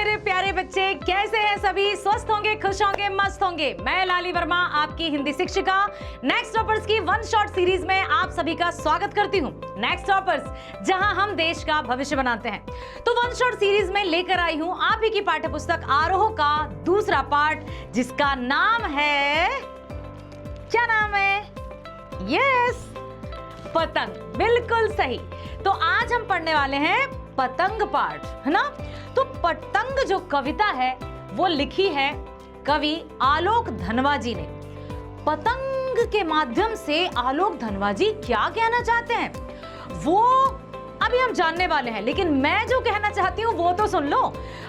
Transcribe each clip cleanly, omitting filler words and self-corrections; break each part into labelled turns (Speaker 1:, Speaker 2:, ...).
Speaker 1: मेरे प्यारे बच्चे, कैसे हैं सभी? स्वस्थ होंगे, खुश होंगे, मस्त होंगे। मैं लाली वर्मा, आपकी हिंदी शिक्षिका, नेक्स्ट टॉपर्स की वन शॉट सीरीज में आप सभी का स्वागत करती हूं। नेक्स्ट टॉपर्स, जहां हम देश का भविष्य बनाते हैं। तो वन शॉट सीरीज में लेकर आई हूं आप ही की पाठ्य पुस्तक आरोह का दूसरा पार्ट, जिसका नाम है, क्या नाम है? यस, पतंग। बिल्कुल सही। तो आज हम पढ़ने वाले हैं पतंग पाठ, है ना? तो पतंग जो कविता है वो लिखी है कवि आलोक धनवा जी ने। पतंग के माध्यम से आलोक धनवा जी क्या कहना चाहते हैं वो अभी हम जानने वाले हैं, लेकिन मैं जो कहना चाहती हूँ वो तो सुन लो।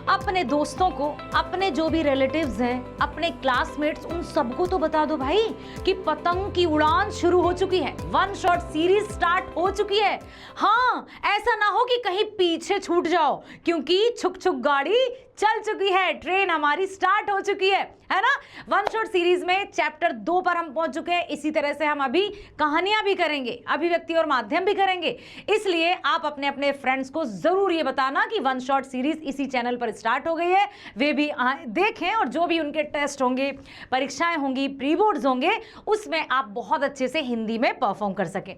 Speaker 1: अपने दोस्तों को, अपने जो भी रिलेटिव्स हैं, अपने क्लासमेट्स, उन सबको तो बता दो भाई कि पतंग की उड़ान शुरू हो चुकी है, वन शॉट सीरीज स्टार्ट हो चुकी है। हाँ, ऐसा ना हो कि कहीं पीछे छूट जाओ, क्योंकि छुक छुक गाड़ी चल चुकी है, ट्रेन हमारी स्टार्ट हो चुकी है ना? वन शॉट सीरीज में चैप्टर 2 पर हम पहुंच चुके हैं। इसी तरह से हम अभी कहानियां भी करेंगे, अभिव्यक्ति और माध्यम भी करेंगे। इसलिए आप अपने अपने फ्रेंड्स को जरूर ये बताना कि वन शॉट सीरीज इसी चैनल पर स्टार्ट हो गई है, वे भी देखें, और जो भी उनके टेस्ट होंगे, परीक्षाएं होंगी, प्री बोर्ड्स होंगे, उसमें आप बहुत अच्छे से हिंदी में परफॉर्म कर सकें।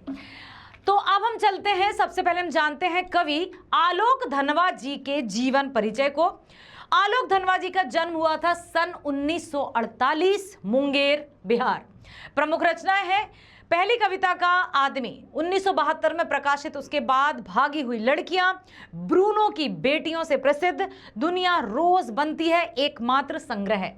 Speaker 1: तो अब हम चलते हैं, सबसे पहले हम जानते हैं कवि आलोक धनवा जी के जीवन परिचय को। आलोक धनवा जी का जन्म हुआ था सन 1948, मुंगेर, बिहार। प्रमुख रचनाएं हैं, पहली कविता का आदमी 1972 में प्रकाशित, उसके बाद भागी हुई लड़कियां, ब्रूनो की बेटियों से प्रसिद्ध दुनिया रोज बनती है, एकमात्र संग्रह है।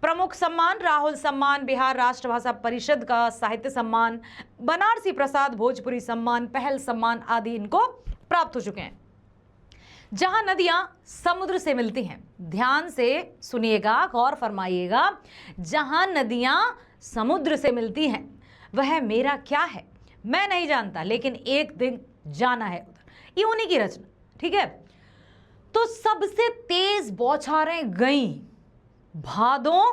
Speaker 1: प्रमुख सम्मान, राहुल सम्मान, बिहार राष्ट्रभाषा परिषद का साहित्य सम्मान, बनारसी प्रसाद भोजपुरी सम्मान, पहल सम्मान आदि इनको प्राप्त हो चुके हैं। जहां नदियां समुद्र से मिलती हैं, ध्यान से सुनिएगा, गौर फरमाइएगा, जहां नदियां समुद्र से मिलती हैं वह मेरा क्या है मैं नहीं जानता, लेकिन एक दिन जाना है उधर। ये उन्हीं की रचना, ठीक है? तो सबसे तेज बौछारें गईं, भादों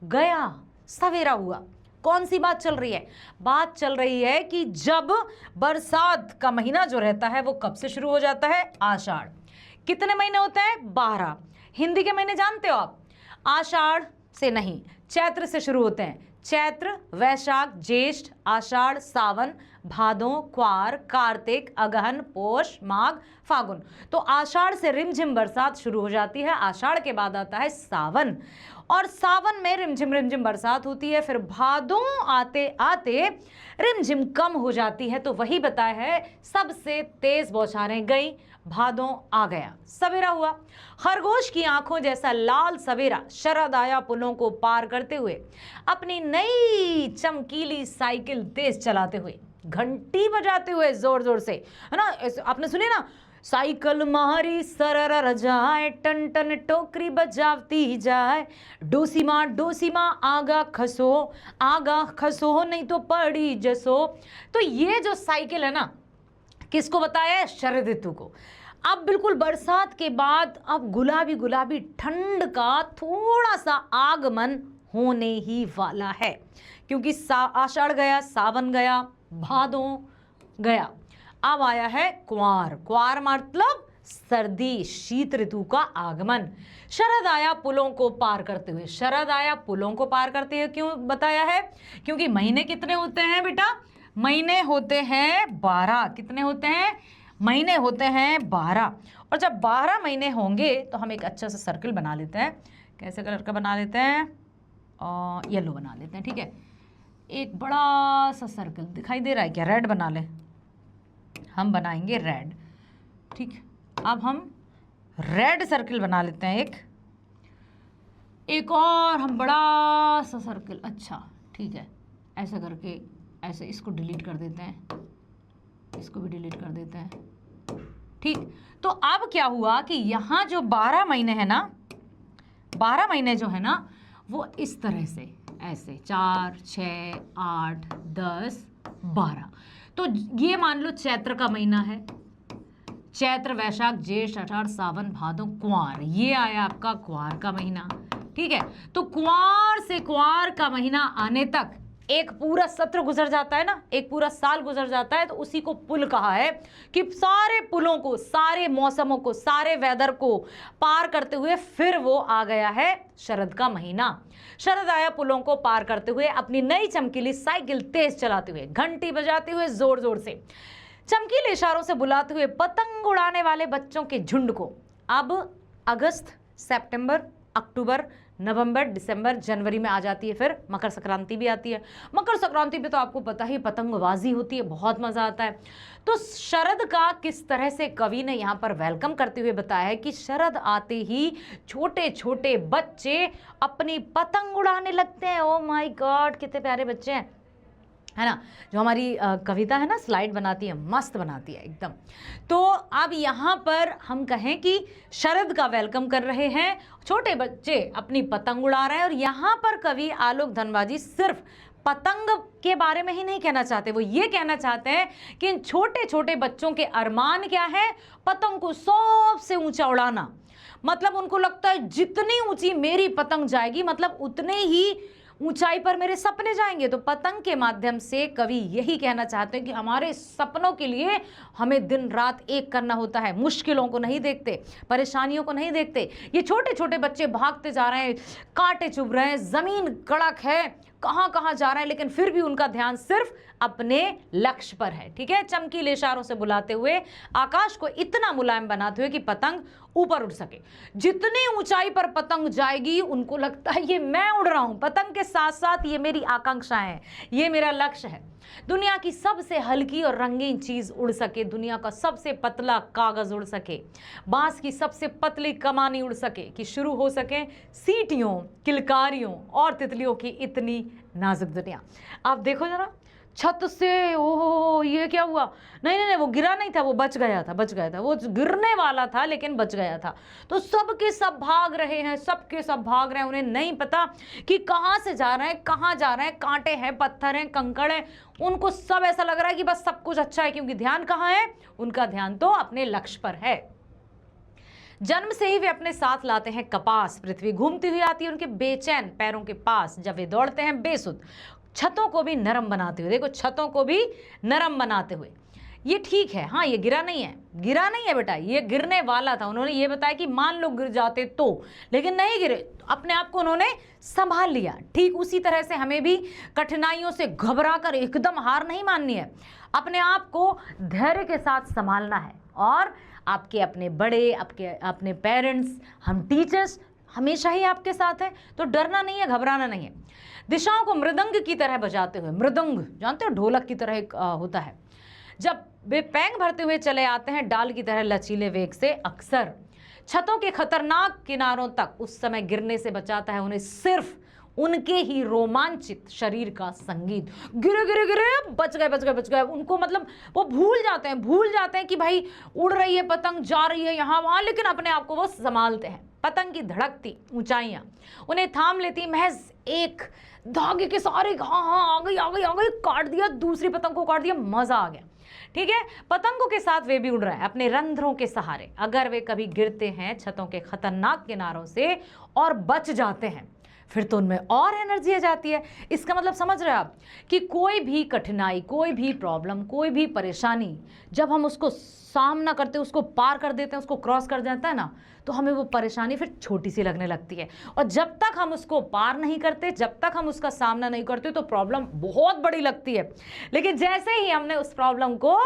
Speaker 1: गया, सवेरा हुआ। कौन सी बात चल रही है? बात चल रही है कि जब बरसात का महीना जो रहता है वो कब से शुरू हो जाता है? आषाढ़। कितने महीने होते हैं? 12। हिंदी के महीने जानते हो आप? आषाढ़ से नहीं, चैत्र से शुरू होते हैं। चैत्र, वैशाख, ज्येष्ठ, आषाढ़, सावन, भादों, क्वार, कार्तिक, अगहन, पोष, माघ, फागुन। तो आषाढ़ से रिमझिम बरसात शुरू हो जाती है। आषाढ़ के बाद आता है सावन, और सावन में रिमझिम रिमझिम बरसात होती है। फिर भादों आते आते रिमझिम कम हो जाती है। तो वही बताया है, सबसे तेज बौछारें गई, भादों आ गया, सवेरा हुआ। खरगोश की आंखों जैसा लाल सवेरा शरद आया पुलों को पार करते हुए, अपनी नई चमकीली साइकिल तेज चलाते हुए, घंटी बजाते हुए जोर जोर से, है ना? आपने सुनी ना, साइकिल मारी सरर जाए, टन टन टोकरी बजावती जाए, डोसी माँ आगा खसो नहीं तो पड़ी जसो। तो ये जो साइकिल है ना, किसको बताया है? शरद ऋतु को। अब बिल्कुल बरसात के बाद अब गुलाबी गुलाबी ठंड का थोड़ा सा आगमन होने ही वाला है, क्योंकि आषाढ़ गया, सावन गया, भादों गया, अब आया है क्वार। क्वार मतलब सर्दी, शीत ऋतु का आगमन। शरद आया पुलों को पार करते हुए। शरद आया पुलों को पार करते हुए क्यों बताया है? क्योंकि महीने कितने होते हैं बेटा? महीने होते हैं 12। कितने होते हैं? महीने होते हैं 12। और जब 12 महीने होंगे तो हम एक अच्छा सा सर्कल बना लेते हैं। कैसे कलर का बना लेते हैं? येलो बना लेते हैं, ठीक है? एक बड़ा सा सर्कल दिखाई दे रहा है क्या? रेड बना लें, हम बनाएंगे रेड, ठीक? अब हम रेड सर्कल बना लेते हैं। एक और हम बड़ा सा सर्कल, अच्छा ठीक है, ऐसा करके ऐसे इसको डिलीट कर देते हैं, इसको भी डिलीट कर देते हैं, ठीक? तो अब क्या हुआ कि यहाँ जो 12 महीने हैं ना, 12 महीने जो है ना, वो इस तरह से ऐसे 4, 6, 8, 10, 12। तो ये मान लो चैत्र का महीना है। चैत्र, वैशाख, ज्येष्ठ, आषाढ़, सावन, भादों, क्वार, ये आया आपका क्वार का महीना, ठीक है? तो क्वार से क्वार का महीना आने तक एक पूरा सत्र गुजर जाता है ना, एक पूरा साल गुजर जाता है, तो उसी को पुल कहा है कि सारे पुलों को, सारे मौसमों को, सारे वेदर को पार करते हुए फिर वो आ गया है शरद का महीना। शरद आया पुलों को पार करते हुए, अपनी नई चमकीली साइकिल तेज चलाते हुए, घंटी बजाते हुए, जोर जोर से चमकीले इशारों से बुलाते हुए पतंग उड़ाने वाले बच्चों के झुंड को। अब अगस्त, सितंबर, अक्टूबर, नवंबर, दिसंबर, जनवरी में आ जाती है फिर मकर संक्रांति भी आती है। मकर संक्रांति पे तो आपको पता ही पतंगबाजी होती है, बहुत मजा आता है। तो शरद का किस तरह से कवि ने यहाँ पर वेलकम करते हुए बताया है कि शरद आते ही छोटे छोटे बच्चे अपनी पतंग उड़ाने लगते हैं। ओ माय गॉड, कितने प्यारे बच्चे हैं, है ना। जो हमारी कविता है ना, स्लाइड बनाती है, मस्त बनाती है एकदम। तो अब यहाँ पर हम कहें कि शरद का वेलकम कर रहे हैं, छोटे बच्चे अपनी पतंग उड़ा रहे हैं। और यहाँ पर कवि आलोक धनबाजी सिर्फ पतंग के बारे में ही नहीं कहना चाहते, वो ये कहना चाहते हैं कि इन छोटे छोटे बच्चों के अरमान क्या है, पतंग को सबसे ऊंचा उड़ाना। मतलब उनको लगता है जितनी ऊंची मेरी पतंग जाएगी, मतलब उतने ही ऊंचाई पर मेरे सपने जाएंगे। तो पतंग के माध्यम से कवि यही कहना चाहते हैं कि हमारे सपनों के लिए हमें दिन रात एक करना होता है, मुश्किलों को नहीं देखते, परेशानियों को नहीं देखते। ये छोटे छोटे बच्चे भागते जा रहे हैं, कांटे चुभ रहे हैं, जमीन कड़क है, कहाँ कहाँ जा रहे हैं, लेकिन फिर भी उनका ध्यान सिर्फ अपने लक्ष्य पर है। ठीक है, चमकीले इशारों से बुलाते हुए, आकाश को इतना मुलायम बनाते हुए कि पतंग ऊपर उड़ सके। जितनी ऊंचाई पर पतंग जाएगी उनको लगता है ये मैं उड़ रहा हूं, पतंग के साथ साथ ये मेरी आकांक्षाएं हैं, ये मेरा लक्ष्य है। दुनिया की सबसे हल्की और रंगीन चीज उड़ सके, दुनिया का सबसे पतला कागज उड़ सके, बांस की सबसे पतली कमानी उड़ सके, कि शुरू हो सके सीटियों, किलकारियों और तितलियों की इतनी नाजुक दुनिया। आप देखो जरा छत से, ओहो ये क्या हुआ, नहीं नहीं नहीं, वो गिरा नहीं था, वो बच गया था, बच गया था, वो गिरने वाला था लेकिन बच गया था। तो सबके सब भाग रहे हैं, सबके सब भाग रहे हैं, उन्हें नहीं पता कि कहाँ से जा रहे हैं, कहाँ जा रहे हैं, कांटे हैं, पत्थर हैं, कंकड़ हैं, उनको सब ऐसा लग रहा है कि बस सब कुछ अच्छा है, क्योंकि ध्यान कहाँ है, उनका ध्यान तो अपने लक्ष्य पर है। जन्म से ही वे अपने साथ लाते हैं कपास, पृथ्वी घूमती हुई आती है उनके बेचैन पैरों के पास, जब वे दौड़ते हैं बेसुध, छतों को भी नरम बनाते हुए। देखो, छतों को भी नरम बनाते हुए। ये ठीक है, हाँ ये गिरा नहीं है, गिरा नहीं है बेटा, ये गिरने वाला था। उन्होंने ये बताया कि मान लो गिर जाते तो, लेकिन नहीं गिरे, अपने आप को उन्होंने संभाल लिया। ठीक उसी तरह से हमें भी कठिनाइयों से घबराकर एकदम हार नहीं माननी है, अपने आप को धैर्य के साथ संभालना है। और आपके अपने बड़े, आपके अपने पेरेंट्स, हम टीचर्स हमेशा ही आपके साथ हैं, तो डरना नहीं है, घबराना नहीं है। दिशाओं को मृदंग की तरह बजाते हुए, मृदंग जानते हो, ढोलक की तरह एक होता है, जब वे पैंग भरते हुए चले आते हैं डाल की तरह लचीले वेग से, अक्सर छतों के खतरनाक किनारों तक उस समय गिरने से बचाता है उन्हें सिर्फ उनके ही रोमांचित शरीर का संगीत। गिरे गिरे गिरे, बच गए बच गए बच गए, उनको मतलब वो भूल जाते हैं कि भाई उड़ रही है पतंग, जा रही है यहाँ वहाँ, लेकिन अपने आप को वो संभालते हैं। पतंग की धड़कती ऊंचाइयां उन्हें थाम लेती, महज एक धागे के सारे, हाँ हाँ आ गई आ गई आ गई, काट दिया, दूसरी पतंग को काट दिया, मजा आ गया। ठीक है, पतंगों के साथ वे भी उड़ रहे हैं अपने रंध्रों के सहारे। अगर वे कभी गिरते हैं छतों के खतरनाक किनारों से और बच जाते हैं, फिर तो उनमें और एनर्जी आ जाती है। इसका मतलब समझ रहे हैं आप कि कोई भी कठिनाई, कोई भी प्रॉब्लम, कोई भी परेशानी, जब हम उसको सामना करते हैं, उसको पार कर देते हैं, उसको क्रॉस कर जाता है ना, तो हमें वो परेशानी फिर छोटी सी लगने लगती है। और जब तक हम उसको पार नहीं करते, जब तक हम उसका सामना नहीं करते, तो प्रॉब्लम बहुत बड़ी लगती है। लेकिन जैसे ही हमने उस प्रॉब्लम को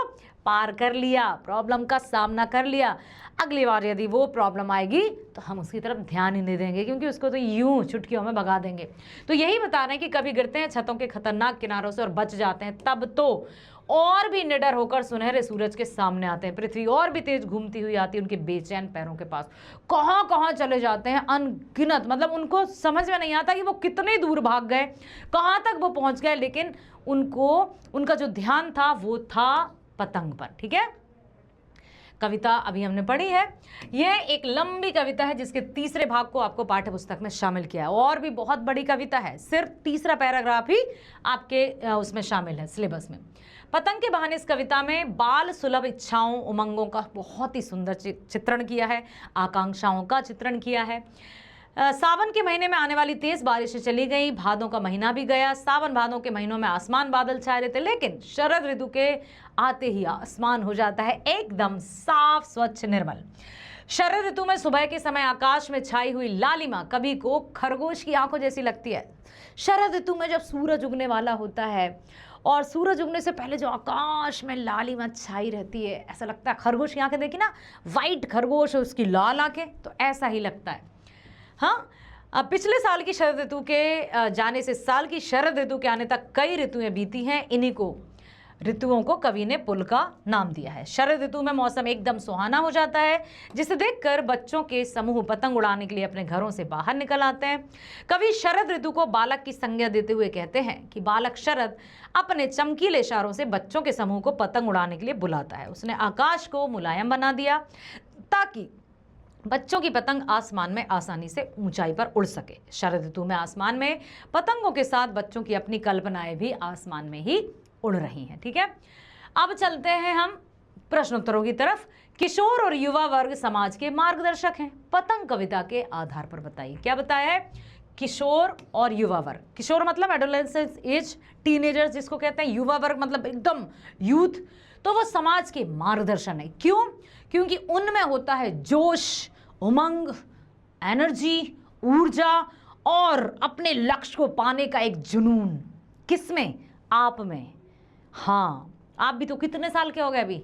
Speaker 1: पार कर लिया, प्रॉब्लम का सामना कर लिया, अगली बार यदि वो प्रॉब्लम आएगी तो हम उसकी तरफ ध्यान ही नहीं देंगे, क्योंकि उसको तो यूं चुटकियों में भगा देंगे। तो यही बता रहे हैं कि कभी गिरते हैं छतों के खतरनाक किनारों से और बच जाते हैं, तब तो और भी निडर होकर सुनहरे सूरज के सामने आते हैं। पृथ्वी और भी तेज घूमती हुई आती है उनके बेचैन पैरों के पास। कहाँ कहाँ चले जाते हैं, अनगिनत, मतलब उनको समझ में नहीं आता कि वो कितने दूर भाग गए, कहाँ तक वो पहुँच गए, लेकिन उनको, उनका जो ध्यान था वो था पतंग पर। ठीक है, कविता अभी हमने पढ़ी है, यह एक लंबी कविता है जिसके तीसरे भाग को आपको पाठ्य पुस्तक में शामिल किया है। और भी बहुत बड़ी कविता है, सिर्फ तीसरा पैराग्राफ ही आपके उसमें शामिल है सिलेबस में। पतंग के बहाने इस कविता में बाल सुलभ इच्छाओं, उमंगों का बहुत ही सुंदर चित्रण किया है, आकांक्षाओं का चित्रण किया है। सावन के महीने में आने वाली तेज बारिशें चली गई, भादों का महीना भी गया। सावन भादों के महीनों में आसमान बादल छाए रहते, लेकिन शरद ऋतु के आते ही आसमान हो जाता है एकदम साफ, स्वच्छ, निर्मल। शरद ऋतु में सुबह के समय आकाश में छाई हुई लालिमा कभी को खरगोश की आंखों जैसी लगती है। शरद ऋतु में जब सूरज उगने वाला होता है और सूरज उगने से पहले जो आकाश में लालिमा छाई रहती है, ऐसा लगता है खरगोश की आंखें देखी ना, वाइट खरगोश है, उसकी लाल आंखें, तो ऐसा ही लगता है। हाँ, अब पिछले साल की शरद ऋतु के जाने से साल की शरद ऋतु के आने तक कई ऋतुएं बीती हैं। इन्हीं को ऋतुओं को कवि ने पुल का नाम दिया है। शरद ऋतु में मौसम एकदम सुहाना हो जाता है, जिसे देखकर बच्चों के समूह पतंग उड़ाने के लिए अपने घरों से बाहर निकल आते हैं। कवि शरद ऋतु को बालक की संज्ञा देते हुए कहते हैं कि बालक शरद अपने चमकीले इशारों से बच्चों के समूह को पतंग उड़ाने के लिए बुलाता है। उसने आकाश को मुलायम बना दिया ताकि बच्चों की पतंग आसमान में आसानी से ऊंचाई पर उड़ सके। शरद ऋतु में आसमान में पतंगों के साथ बच्चों की अपनी कल्पनाएं भी आसमान में ही उड़ रही हैं। ठीक है, अब चलते हैं हम प्रश्नोत्तरों की तरफ। किशोर और युवा वर्ग समाज के मार्गदर्शक हैं, पतंग कविता के आधार पर बताइए। क्या बताया है? किशोर और युवा वर्ग। किशोर मतलब एडोलेसेंस एज, टीनेजर्स जिसको कहते हैं। युवा वर्ग मतलब एकदम यूथ, तो वो समाज के मार्गदर्शन है। क्यों? क्योंकि उनमें होता है जोश, उमंग, एनर्जी, ऊर्जा और अपने लक्ष्य को पाने का एक जुनून। किसमें? आप में। हाँ, आप भी तो कितने साल के हो गए? अभी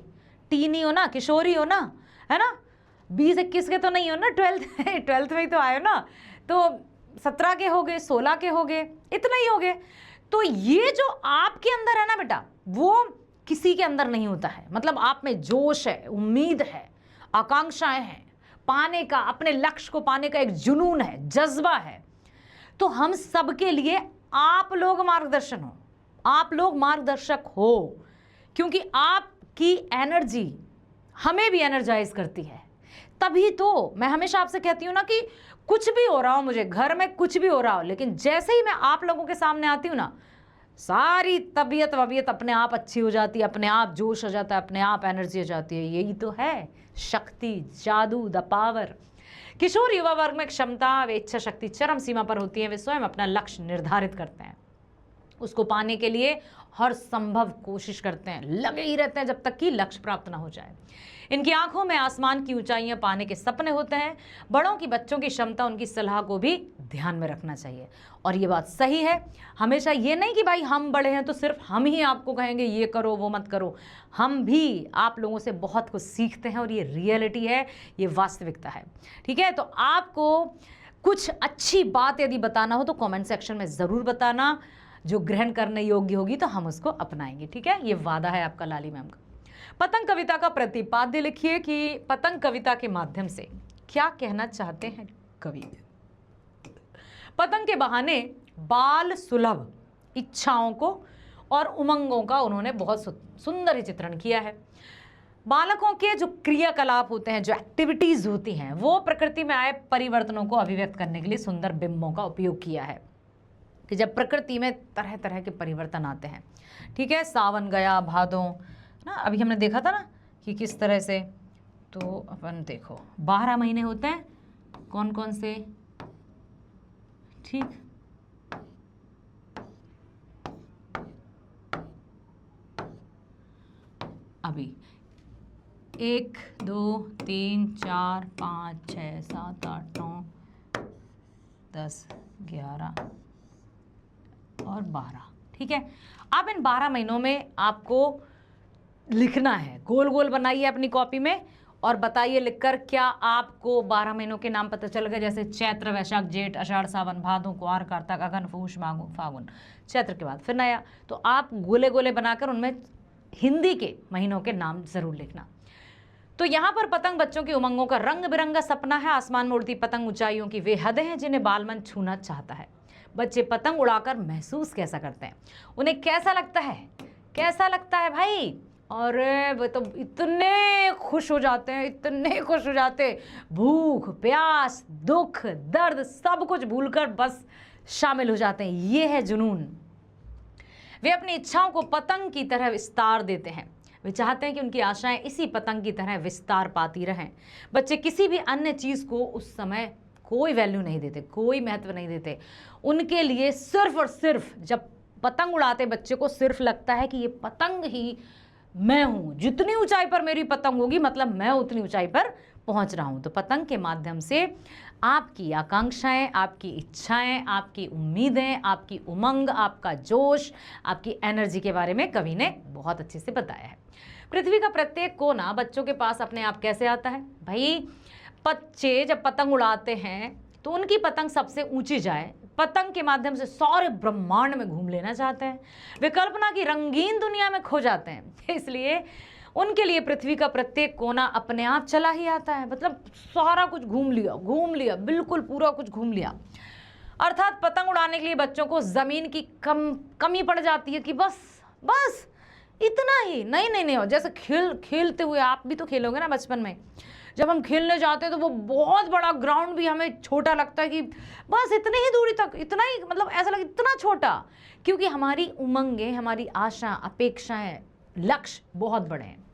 Speaker 1: टीन ही हो ना, किशोरी हो ना, है ना? 20-21 के तो नहीं हो ना, 12th में ही तो आए हो ना, तो 17 के हो गए, 16 के हो गए, इतना ही हो गए। तो ये जो आपके अंदर है ना बेटा, वो किसी के अंदर नहीं होता है। मतलब आप में जोश है, उम्मीद है, आकांक्षाएं हैं, पाने का, अपने लक्ष्य को पाने का एक जुनून है, जज्बा है। तो हम सबके लिए आप लोग मार्गदर्शन हो, आप लोग मार्गदर्शक हो, क्योंकि आपकी एनर्जी हमें भी एनर्जाइज करती है। तभी तो मैं हमेशा आपसे कहती हूँ ना कि कुछ भी हो रहा हो, मुझे घर में कुछ भी हो रहा हो, लेकिन जैसे ही मैं आप लोगों के सामने आती हूँ ना, सारी तबीयत वबीयत अपने आप अच्छी हो जाती है, अपने आप जोश हो जाता है, अपने आप एनर्जी हो जाती है। यही तो है शक्ति, जादू, द पावर। किशोर युवा वर्ग में क्षमता व इच्छा शक्ति चरम सीमा पर होती है। वे स्वयं अपना लक्ष्य निर्धारित करते हैं, उसको पाने के लिए हर संभव कोशिश करते हैं, लगे ही रहते हैं जब तक कि लक्ष्य प्राप्त ना हो जाए। इनकी आंखों में आसमान की ऊंचाइयां पाने के सपने होते हैं। बड़ों की बच्चों की क्षमता, उनकी सलाह को भी ध्यान में रखना चाहिए। और ये बात सही है, हमेशा ये नहीं कि भाई हम बड़े हैं तो सिर्फ हम ही आपको कहेंगे ये करो वो मत करो। हम भी आप लोगों से बहुत कुछ सीखते हैं और ये रियलिटी है, ये वास्तविकता है। ठीक है, तो आपको कुछ अच्छी बात यदि बताना हो तो कमेंट सेक्शन में ज़रूर बताना, जो ग्रहण करने योग्य होगी तो हम उसको अपनाएंगे। ठीक है, ये वादा है आपका लाली मैम का। पतंग कविता का प्रतिपाद्य लिखिए कि पतंग कविता के माध्यम से क्या कहना चाहते हैं कवि। पतंग के बहाने बाल सुलभ इच्छाओं को और उमंगों का उन्होंने बहुत सुंदर चित्रण किया है। बालकों के जो क्रियाकलाप होते हैं, जो एक्टिविटीज होती हैं, वो प्रकृति में आए परिवर्तनों को अभिव्यक्त करने के लिए सुंदर बिंबों का उपयोग किया है। कि जब प्रकृति में तरह तरह के परिवर्तन आते हैं, ठीक है, सावन गया, भादों ना, अभी हमने देखा था ना कि किस तरह से, तो अपन देखो 12 महीने होते हैं, कौन कौन से, ठीक, अभी 1 2 3 4 5 6 7 8 9 10 11 और 12। ठीक है, अब इन 12 महीनों में आपको लिखना है, गोल गोल बनाइए अपनी कॉपी में और बताइए लिखकर क्या आपको 12 महीनों के नाम पता चल गए। जैसे चैत्र, वैशाख, जेठ, आषाढ़, सावन, भादो, कुआर, कार्तिक, अगन, पूष, माघ, फागुन। चैत्र के बाद फिर नया, तो आप गोले गोले बनाकर उनमें हिंदी के महीनों के नाम जरूर लिखना। तो यहाँ पर पतंग बच्चों की उमंगों का रंग बिरंगा सपना है। आसमान में उड़ती पतंग ऊंचाइयों की वे हदें हैं जिन्हें बालमन छूना चाहता है। बच्चे पतंग उड़ाकर महसूस कैसा करते हैं, उन्हें कैसा लगता है, कैसा लगता है भाई? और वो तो इतने खुश हो जाते हैं, इतने खुश हो जाते हैं, भूख प्यास दुख दर्द सब कुछ भूलकर बस शामिल हो जाते हैं। ये है जुनून। वे अपनी इच्छाओं को पतंग की तरह विस्तार देते हैं। वे चाहते हैं कि उनकी आशाएं इसी पतंग की तरह विस्तार पाती रहें। बच्चे किसी भी अन्य चीज़ को उस समय कोई वैल्यू नहीं देते, कोई महत्व नहीं देते। उनके लिए सिर्फ और सिर्फ जब पतंग उड़ाते बच्चे को सिर्फ लगता है कि ये पतंग ही मैं हूँ, जितनी ऊंचाई पर मेरी पतंग होगी मतलब मैं उतनी ऊंचाई पर पहुँच रहा हूँ। तो पतंग के माध्यम से आपकी आकांक्षाएं, आपकी इच्छाएं, आपकी उम्मीदें, आपकी उमंग, आपका जोश, आपकी एनर्जी के बारे में कवि ने बहुत अच्छे से बताया है। पृथ्वी का प्रत्येक कोना बच्चों के पास अपने आप कैसे आता है? भाई बच्चे जब पतंग उड़ाते हैं तो उनकी पतंग सबसे ऊंची जाए, पतंग के माध्यम से सारे ब्रह्मांड में घूम लेना चाहते हैं, वे कल्पना की रंगीन दुनिया में खो जाते हैं। इसलिए उनके लिए पृथ्वी का प्रत्येक कोना अपने आप चला ही आता है, मतलब सारा कुछ घूम लिया, बिल्कुल पूरा कुछ घूम लिया। अर्थात पतंग उड़ाने के लिए बच्चों को जमीन की कमी पड़ जाती है कि बस इतना ही नहीं हो। जैसे खेलते हुए आप भी तो खेलोगे ना बचपन में, जब हम खेलने जाते हैं तो वो बहुत बड़ा ग्राउंड भी हमें छोटा लगता है कि बस इतनी ही दूरी तक, इतना ही, मतलब ऐसा लगे इतना छोटा, क्योंकि हमारी उमंगें, हमारी आशा, अपेक्षाएं, लक्ष्य बहुत बड़े हैं।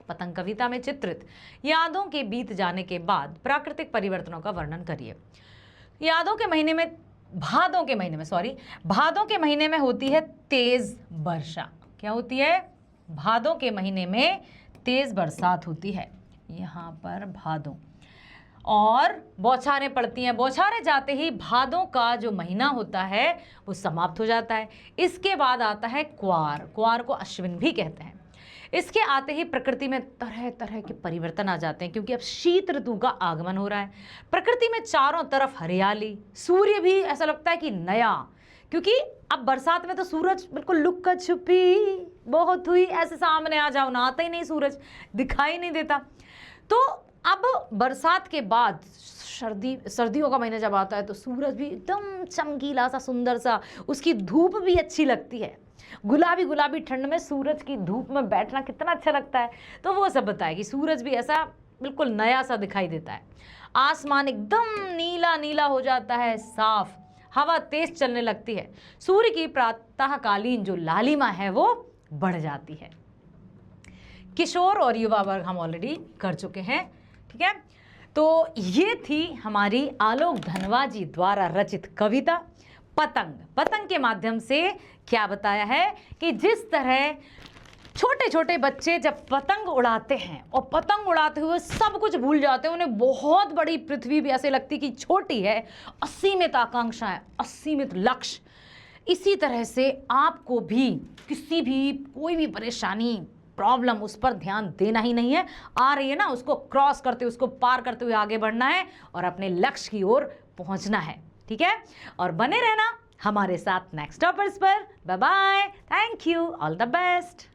Speaker 1: पतंग कविता में चित्रित यादों के बीत जाने के बाद प्राकृतिक परिवर्तनों का वर्णन करिए। भादों के महीने में होती है तेज वर्षा। क्या होती है? भादों के महीने में तेज बरसात होती है, यहाँ पर भादों, और बौछारें पड़ती हैं। बौछारें जाते ही भादों का जो महीना होता है वो समाप्त हो जाता है। इसके बाद आता है क्वार को अश्विन भी कहते हैं। इसके आते ही प्रकृति में तरह तरह के परिवर्तन आ जाते हैं, क्योंकि अब शीत ऋतु का आगमन हो रहा है। प्रकृति में चारों तरफ हरियाली, सूर्य भी ऐसा लगता है कि नया, क्योंकि अब बरसात में तो सूरज बिल्कुल लुक्का छुपी बहुत हुई, ऐसे सामने आ जाओ ना, आता ही नहीं सूरज, दिखाई नहीं देता। तो अब बरसात के बाद सर्दियों का महीना जब आता है तो सूरज भी एकदम चमकीला सा, सुंदर सा, उसकी धूप भी अच्छी लगती है। गुलाबी ठंड में सूरज की धूप में बैठना कितना अच्छा लगता है। तो वो सब बताएगी। सूरज भी ऐसा बिल्कुल नया सा दिखाई देता है। आसमान एकदम नीला हो जाता है, साफ, हवा तेज चलने लगती है। सूर्य की प्रातःकालीन जो लालिमा है वो बढ़ जाती है। किशोर और युवा वर्ग हम ऑलरेडी कर चुके हैं, ठीक है। तो ये थी हमारी आलोक धनवा जी द्वारा रचित कविता पतंग के माध्यम से क्या बताया है कि जिस तरह छोटे छोटे बच्चे जब पतंग उड़ाते हैं और पतंग उड़ाते हुए सब कुछ भूल जाते हैं, उन्हें बहुत बड़ी पृथ्वी भी ऐसे लगती कि छोटी है, असीमित आकांक्षाएं, असीमित लक्ष्य। इसी तरह से आपको भी कोई भी परेशानी, प्रॉब्लम, उस पर ध्यान देना ही नहीं है। आ रही है ना, उसको क्रॉस करते, उसको पार करते हुए आगे बढ़ना है और अपने लक्ष्य की ओर पहुंचना है, ठीक है। और बने रहना हमारे साथ नेक्स्ट टॉपर्स पर। Bye bye, thank you, all the best.